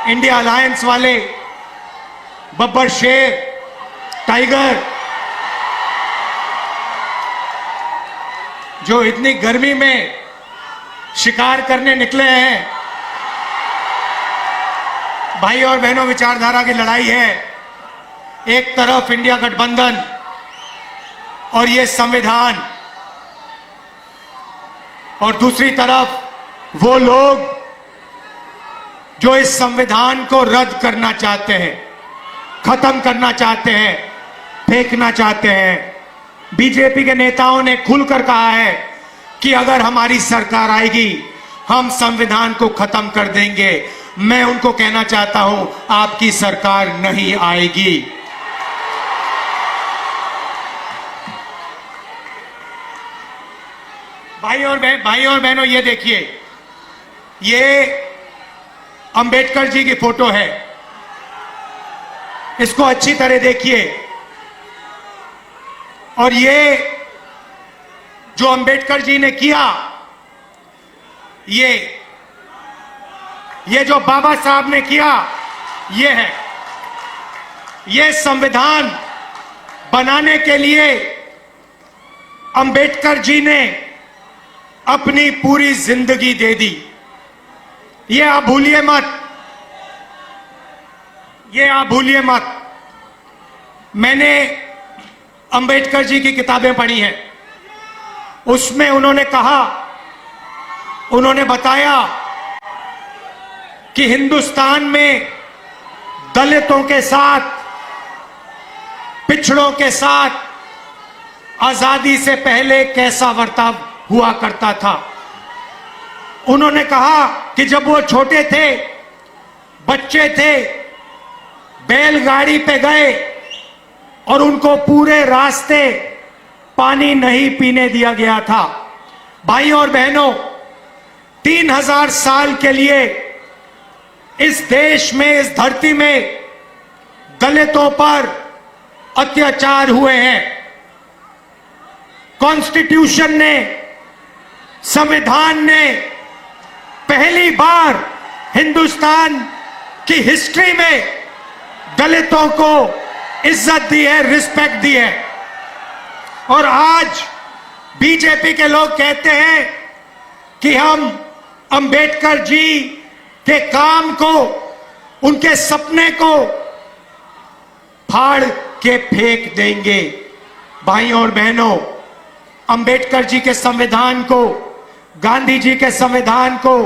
India alliance वाले, बब्बर शेर, tiger, जो इतनी गर्मी में शिकार करने निकले हैं। भाई और बहनों, विचारधारा की लड़ाई है। एक तरफ इंडिया गठबंधन और ये संविधान, और दूसरी तरफ वो लोग जो इस संविधान को रद्द करना चाहते हैं, खत्म करना चाहते हैं, फेंकना चाहते हैं। बीजेपी के नेताओं ने खुलकर कहा है कि अगर हमारी सरकार आएगी हम संविधान को खत्म कर देंगे। मैं उनको कहना चाहता हूं, आपकी सरकार नहीं आएगी। भाई और बहनों, ये देखिए, ये अंबेडकर जी की फोटो है। इसको अच्छी तरह देखिए। और ये जो अंबेडकर जी ने किया, ये जो बाबा साहब ने किया, ये है। ये संविधान बनाने के लिए अंबेडकर जी ने अपनी पूरी जिंदगी दे दी। ये आप भूलिए मत, ये आप भूलिए मत। मैंने अंबेडकर जी की किताबें पढ़ी हैं। उसमें उन्होंने कहा, उन्होंने बताया कि हिंदुस्तान में दलितों के साथ, पिछड़ों के साथ आजादी से पहले कैसा बर्ताव हुआ करता था। उन्होंने कहा कि जब वो छोटे थे, बच्चे थे, बैलगाड़ी पे गए और उनको पूरे रास्ते पानी नहीं पीने दिया गया था। भाई और बहनों, 3000 साल के लिए इस देश में, इस धरती में दलितों पर अत्याचार हुए हैं। कॉन्स्टिट्यूशन ने, संविधान ने पहली बार हिंदुस्तान की हिस्ट्री में दलितों को इज्जत दी है, रिस्पेक्ट दी है। और आज बीजेपी के लोग कहते हैं कि हम अंबेडकर जी के काम को, उनके सपने को फाड़ के फेंक देंगे। भाइयों और बहनों, अंबेडकर जी के संविधान को, गांधी जी के संविधान को,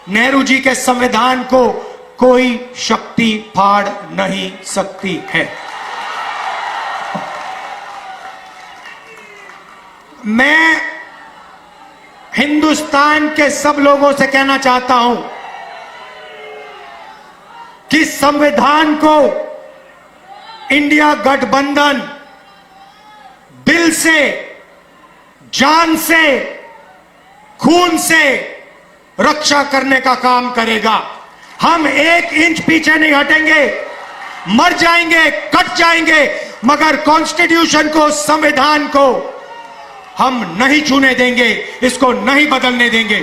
नेहरू जी के संविधान को कोई शक्ति फाड़ नहीं सकती है। मैं हिंदुस्तान के सब लोगों से कहना चाहता हूं कि संविधान को इंडिया गठबंधन दिल से, जान से, खून से रक्षा करने का काम करेगा। हम 1 इंच पीछे नहीं हटेंगे। मर जाएंगे, कट जाएंगे, मगर कॉन्स्टिट्यूशन को, संविधान को हम नहीं छूने देंगे, इसको नहीं बदलने देंगे।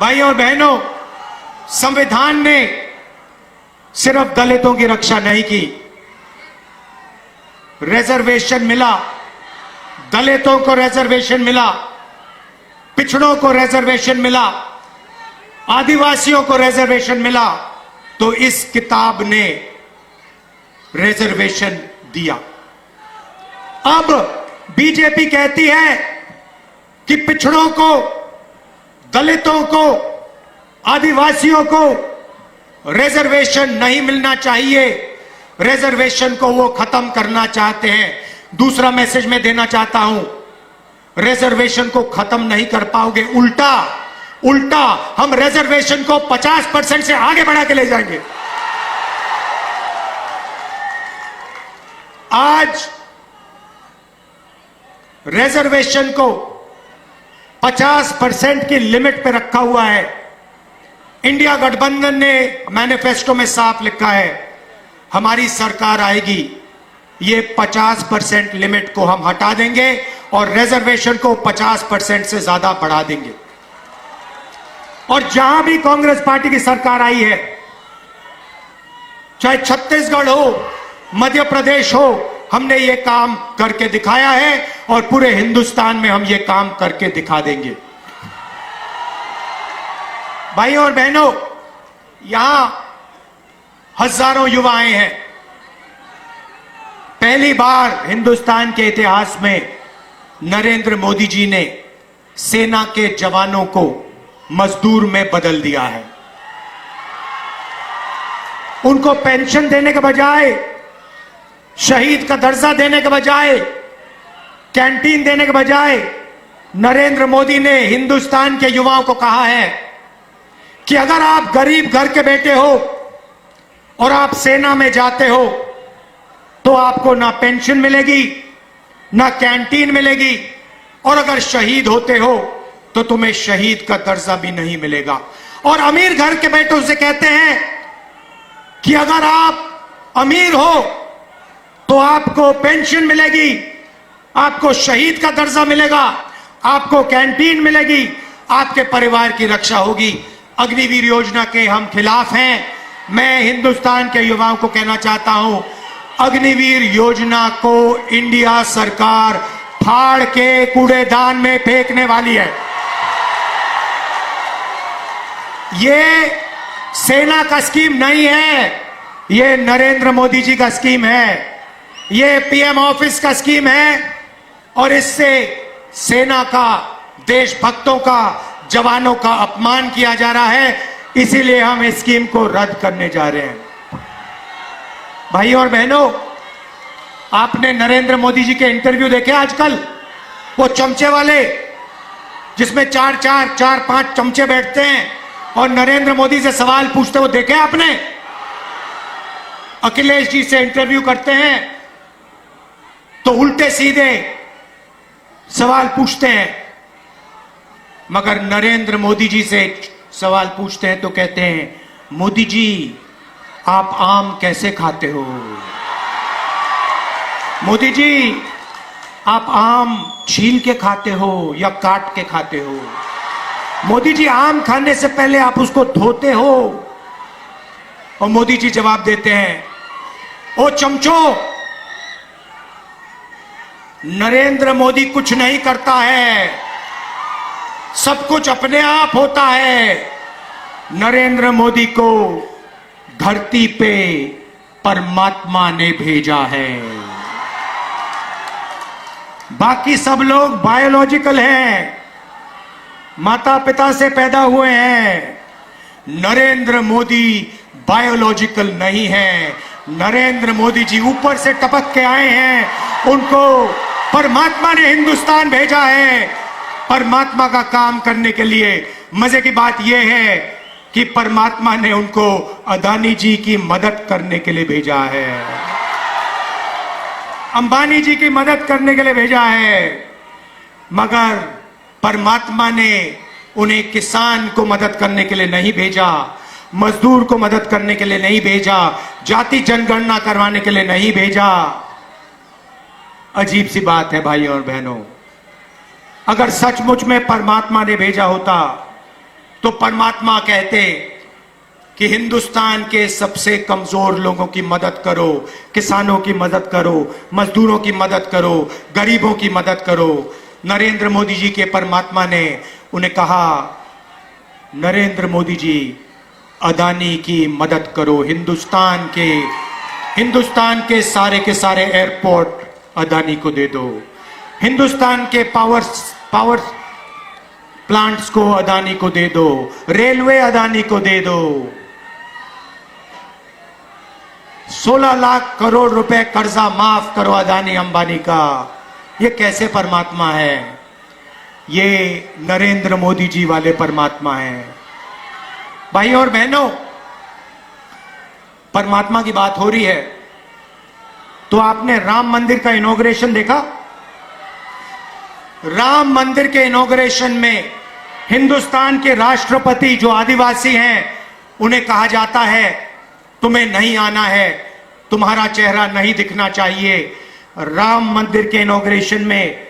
भाई और बहनों, संविधान ने सिर्फ दलितों की रक्षा नहीं की। रिजर्वेशन मिला, दलितों को रिजर्वेशन मिला, पिछड़ों को रिजर्वेशन मिला, आदिवासियों को रिजर्वेशन मिला, तो इस किताब ने रिजर्वेशन दिया। अब बीजेपी कहती है कि पिछड़ों को, दलितों को, आदिवासियों को रिजर्वेशन नहीं मिलना चाहिए, रिजर्वेशन को वो खत्म करना चाहते हैं। दूसरा मैसेज मैं देना चाहता हूं, रिजर्वेशन को खत्म नहीं कर पाओगे, उल्टा हम रिजर्वेशन को 50% से आगे बढ़ा के ले जाएंगे। आज रिजर्वेशन को 50% की लिमिट पे रखा हुआ है। इंडिया गठबंधन ने मैनिफेस्टो में साफ लिखा है, हमारी सरकार आएगी, ये 50% लिमिट को हम हटा देंगे और रिजर्वेशन को 50% से ज्यादा बढ़ा देंगे। और जहां भी कांग्रेस पार्टी की सरकार आई है, चाहे छत्तीसगढ़ हो, मध्य प्रदेश हो, हमने ये काम करके दिखाया है और पूरे हिंदुस्तान में हम ये काम करके दिखा देंगे। भाइयों और बहनों, यहां हजारों युवाएं हैं। पहली बार हिंदुस्तान के इतिहास में नरेंद्र मोदी जी ने सेना के जवानों को मजदूर में बदल दिया है। उनको पेंशन देने के बजाय, शहीद का दर्जा देने के बजाय, कैंटीन देने के बजाय नरेंद्र मोदी ने हिंदुस्तान के युवाओं को कहा है कि अगर आप गरीब घर के बेटे हो और आप सेना में जाते हो तो आपको ना पेंशन मिलेगी, ना कैंटीन मिलेगी, और अगर शहीद होते हो तो तुम्हें शहीद का दर्जा भी नहीं मिलेगा। और अमीर घर के बेटों से कहते हैं कि अगर आप अमीर हो तो आपको पेंशन मिलेगी, आपको शहीद का दर्जा मिलेगा, आपको कैंटीन मिलेगी, आपके परिवार की रक्षा होगी। अग्निवीर योजना के हम खिलाफ हैं। मैं हिंदुस्तान के युवाओं को कहना चाहता हूं, अग्निवीर योजना को इंडिया सरकार फाड़ के कूड़ेदान में फेंकने वाली है। ये सेना का स्कीम नहीं है, ये नरेंद्र मोदी जी का स्कीम है, ये पीएम ऑफिस का स्कीम है, और इससे सेना का, देशभक्तों का, जवानों का अपमान किया जा रहा है। इसीलिए हम इस स्कीम को रद्द करने जा रहे हैं। भाइयों और बहनों, आपने नरेंद्र मोदी जी के इंटरव्यू देखे आजकल? वो चमचे वाले, जिसमें चार पांच चमचे बैठते हैं और नरेंद्र मोदी से सवाल पूछते, वो देखे आपने? अखिलेश जी से इंटरव्यू करते हैं तो उल्टे सीधे सवाल पूछते हैं, मगर नरेंद्र मोदी जी से सवाल पूछते हैं तो कहते हैं, मोदी जी आप आम कैसे खाते हो? मोदी जी आप आम छील के खाते हो या काट के खाते हो? मोदी जी आम खाने से पहले आप उसको धोते हो? और मोदी जी जवाब देते हैं, ओ चमचो, नरेंद्र मोदी कुछ नहीं करता है, सब कुछ अपने आप होता है। नरेंद्र मोदी को धरती पे परमात्मा ने भेजा है, बाकी सब लोग बायोलॉजिकल हैं, माता पिता से पैदा हुए हैं। नरेंद्र मोदी बायोलॉजिकल नहीं है। नरेंद्र मोदी जी ऊपर से टपक के आए हैं, उनको परमात्मा ने हिंदुस्तान भेजा है परमात्मा का काम करने के लिए। मजे की बात यह है कि परमात्मा ने उनको अदानी जी की मदद करने के लिए भेजा है, अंबानी जी की मदद करने के लिए भेजा है, मगर परमात्मा ने उन्हें किसान को मदद करने के लिए नहीं भेजा, मजदूर को मदद करने के लिए नहीं भेजा, जाति जनगणना करवाने के लिए नहीं भेजा। अजीब सी बात है भाइयों और बहनों, अगर सचमुच में परमात्मा ने भेजा होता तो परमात्मा कहते कि हिंदुस्तान के सबसे कमजोर लोगों की मदद करो, किसानों की मदद करो, मजदूरों की मदद करो, गरीबों की मदद करो। नरेंद्र मोदी जी के परमात्मा ने उन्हें कहा, नरेंद्र मोदी जी अदानी की मदद करो, हिंदुस्तान के सारे एयरपोर्ट अदानी को दे दो, हिंदुस्तान के पावर प्लांट्स को अदानी को दे दो, रेलवे अदानी को दे दो। 16 लाख करोड़ रुपए कर्जा माफ करो अदानी अंबानी का। ये कैसे परमात्मा है? ये नरेंद्र मोदी जी वाले परमात्मा हैं। भाइयों और बहनों, परमात्मा की बात हो रही है तो आपने राम मंदिर का इनॉग्रेशन देखा? राम मंदिर के इनॉग्रेशन में हिंदुस्तान के राष्ट्रपति जो आदिवासी हैं उन्हें कहा जाता है तुम्हें नहीं आना है, तुम्हारा चेहरा नहीं दिखना चाहिए। राम मंदिर के इनॉग्रेशन में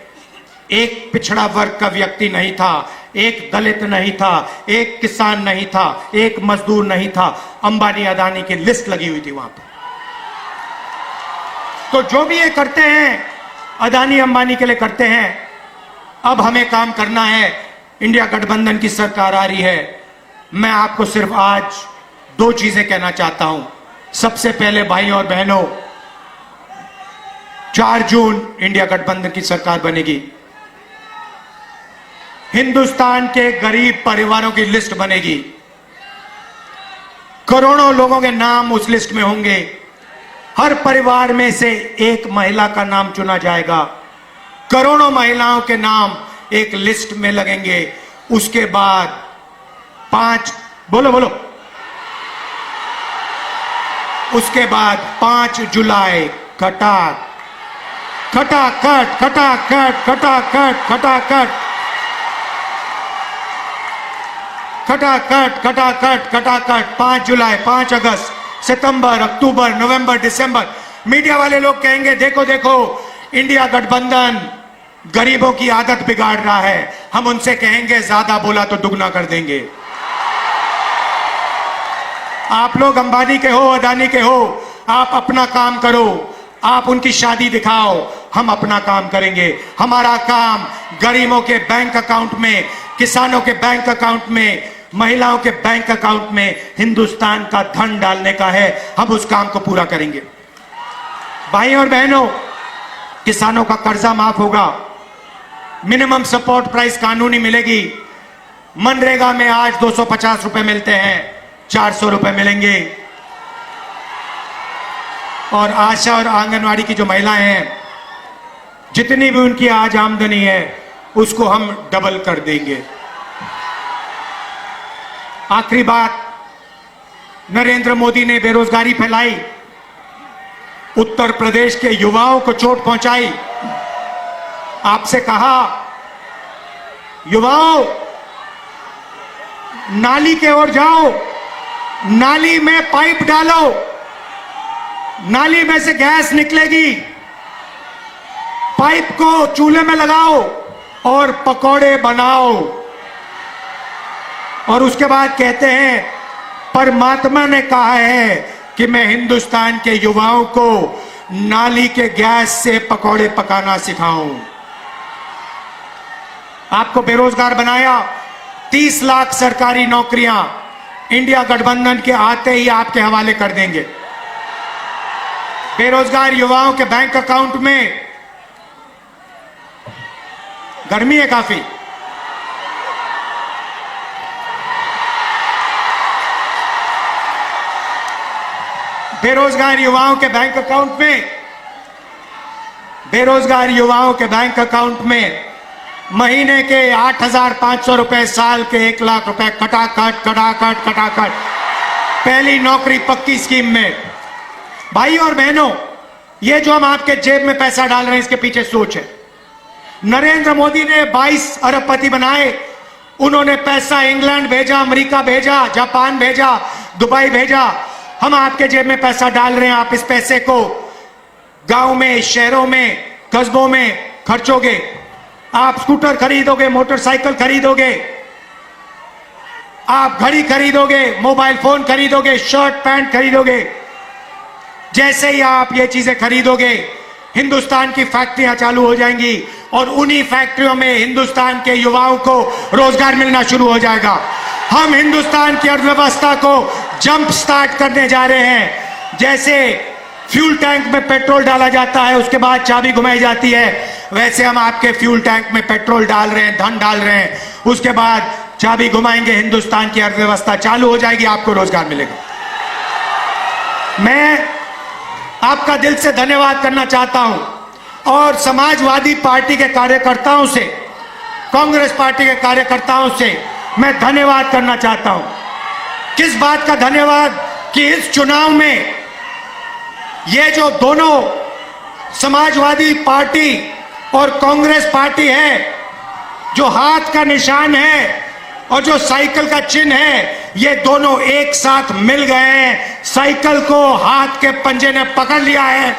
एक पिछड़ा वर्ग का व्यक्ति नहीं था, एक दलित नहीं था, एक किसान नहीं था, एक मजदूर नहीं था। अंबानी अदानी की लिस्ट लगी हुई थी वहां पर। तो जो भी ये करते हैं अदानी अंबानी के लिए करते हैं। अब हमें काम करना है। इंडिया गठबंधन की सरकार आ रही है। मैं आपको सिर्फ आज 2 चीजें कहना चाहता हूं। सबसे पहले भाई और बहनों, 4 जून इंडिया गठबंधन की सरकार बनेगी। हिंदुस्तान के गरीब परिवारों की लिस्ट बनेगी। करोड़ों लोगों के नाम उस लिस्ट में होंगे। हर परिवार में से एक महिला का नाम चुना जाएगा। करोड़ों महिलाओं के नाम एक लिस्ट में लगेंगे। उसके बाद 5 उसके बाद 5 जुलाई खटाखट खटाखट खटाखट खटाखट खटाखट खटाखट खटाखट खटाखट 5 जुलाई, 5 अगस्त, सितंबर, अक्टूबर, नवंबर, दिसंबर। मीडिया वाले लोग कहेंगे देखो देखो इंडिया गठबंधन गरीबों की आदत बिगाड़ रहा है। हम उनसे कहेंगे ज्यादा बोला तो दुगना कर देंगे। आप लोग अंबानी के हो, अदानी के हो, आप अपना काम करो, आप उनकी शादी दिखाओ, हम अपना काम करेंगे। हमारा काम गरीबों के बैंक अकाउंट में, किसानों के बैंक अकाउंट में, महिलाओं के बैंक अकाउंट में हिंदुस्तान का धन डालने का है। हम उस काम को पूरा करेंगे। भाई और बहनों, किसानों का कर्जा माफ होगा। मिनिमम सपोर्ट प्राइस कानूनी मिलेगी। मनरेगा में आज 250 रुपए मिलते हैं, 400 रुपए मिलेंगे। और आशा और आंगनवाड़ी की जो महिलाएं हैं, जितनी भी उनकी आज आमदनी है उसको हम डबल कर देंगे। आखिरी बात, नरेंद्र मोदी ने बेरोजगारी फैलाई, उत्तर प्रदेश के युवाओं को चोट पहुंचाई। आपसे कहा, युवाओं नाली के ओर जाओ, नाली में पाइप डालो, नाली में से गैस निकलेगी, पाइप को चूल्हे में लगाओ और पकौड़े बनाओ। और उसके बाद कहते हैं परमात्मा ने कहा है कि मैं हिंदुस्तान के युवाओं को नाली के गैस से पकौड़े पकाना सिखाऊं। आपको बेरोजगार बनाया। 30 लाख सरकारी नौकरियां इंडिया गठबंधन के आते ही आपके हवाले कर देंगे। बेरोजगार युवाओं के बैंक अकाउंट में, गर्मी है काफी, बेरोजगार युवाओं के बैंक अकाउंट में, बेरोजगार युवाओं के बैंक अकाउंट में महीने के 8,500 रुपए, साल के 1 लाख रुपए, खटाखट खटाखट खटाखट, पहली नौकरी पक्की स्कीम में। भाई और बहनों, ये जो हम आपके जेब में पैसा डाल रहे हैं इसके पीछे सोच है। नरेंद्र मोदी ने 22 अरबपति बनाए। उन्होंने पैसा इंग्लैंड भेजा, अमेरिका भेजा, जापान भेजा, दुबई भेजा। हम आपके जेब में पैसा डाल रहे हैं। आप इस पैसे को गांव में, शहरों में, कस्बों में खर्चोगे। आप स्कूटर खरीदोगे, मोटरसाइकिल खरीदोगे, आप घड़ी खरीदोगे, मोबाइल फोन खरीदोगे, शर्ट पैंट खरीदोगे। जैसे ही आप ये चीजें खरीदोगे, हिंदुस्तान की फैक्ट्रियां चालू हो जाएंगी और उन्हीं फैक्ट्रियों में हिंदुस्तान के युवाओं को रोजगार मिलना शुरू हो जाएगा। हम हिंदुस्तान की अर्थव्यवस्था को जंप स्टार्ट करने जा रहे हैं। जैसे फ्यूल टैंक में पेट्रोल डाला जाता है, उसके बाद चाबी घुमाई जाती है, वैसे हम आपके फ्यूल टैंक में पेट्रोल डाल रहे हैं, धन डाल रहे हैं। उसके बाद चाबी घुमाएंगे, हिंदुस्तान की अर्थव्यवस्था चालू हो जाएगी, आपको रोजगार मिलेगा। मैं आपका दिल से धन्यवाद करना चाहता हूं और समाजवादी पार्टी के कार्यकर्ताओं से, कांग्रेस पार्टी के कार्यकर्ताओं से मैं धन्यवाद करना चाहता हूं। किस बात का धन्यवाद कि इस चुनाव में ये जो दोनों समाजवादी पार्टी और कांग्रेस पार्टी है, जो हाथ का निशान है और जो साइकिल का चिन्ह है, ये दोनों एक साथ मिल गए हैं। साइकिल को हाथ के पंजे ने पकड़ लिया है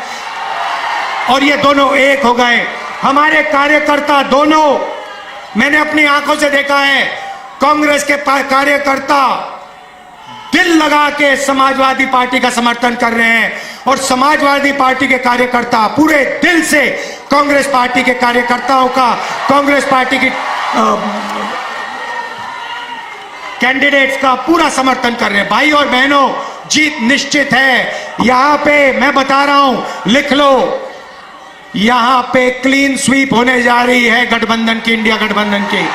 और ये दोनों एक हो गए। हमारे कार्यकर्ता दोनों मैंने अपनी आंखों से देखा है, कांग्रेस के कार्यकर्ता दिल लगा के समाजवादी पार्टी का समर्थन कर रहे हैं और समाजवादी पार्टी के कार्यकर्ता पूरे दिल से कांग्रेस पार्टी के कार्यकर्ताओं का, कांग्रेस पार्टी की कैंडिडेट्स का पूरा समर्थन कर रहे हैं। भाई और बहनों, जीत निश्चित है। यहां पे मैं बता रहा हूं, लिख लो, यहां पे क्लीन स्वीप होने जा रही है गठबंधन की, इंडिया गठबंधन की।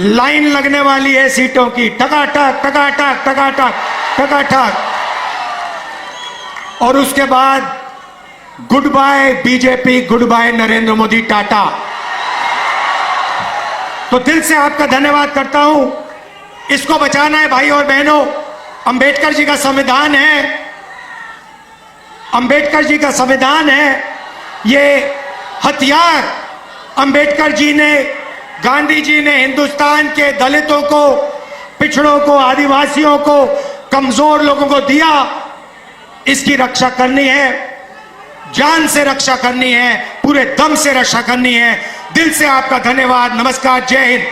लाइन लगने वाली है सीटों की, टकाटक टकाटक टकाटक टकाटक। और उसके बाद goodbye BJP, goodbye Narendra Modi, tata. तो दिल से आपका धन्यवाद करता हूं। इसको बचाना है भाई और बहनों। अंबेडकर जी का संविधान है, अंबेडकर जी का संविधान है। ये हथियार अंबेडकर जी ने, गांधी जी ने हिंदुस्तान के दलितों को, पिछड़ों को, आदिवासियों को, कमजोर लोगों को दिया। इसकी रक्षा करनी है, जान से रक्षा करनी है, पूरे दम से रक्षा करनी है। दिल से आपका धन्यवाद। नमस्कार, जय हिंद।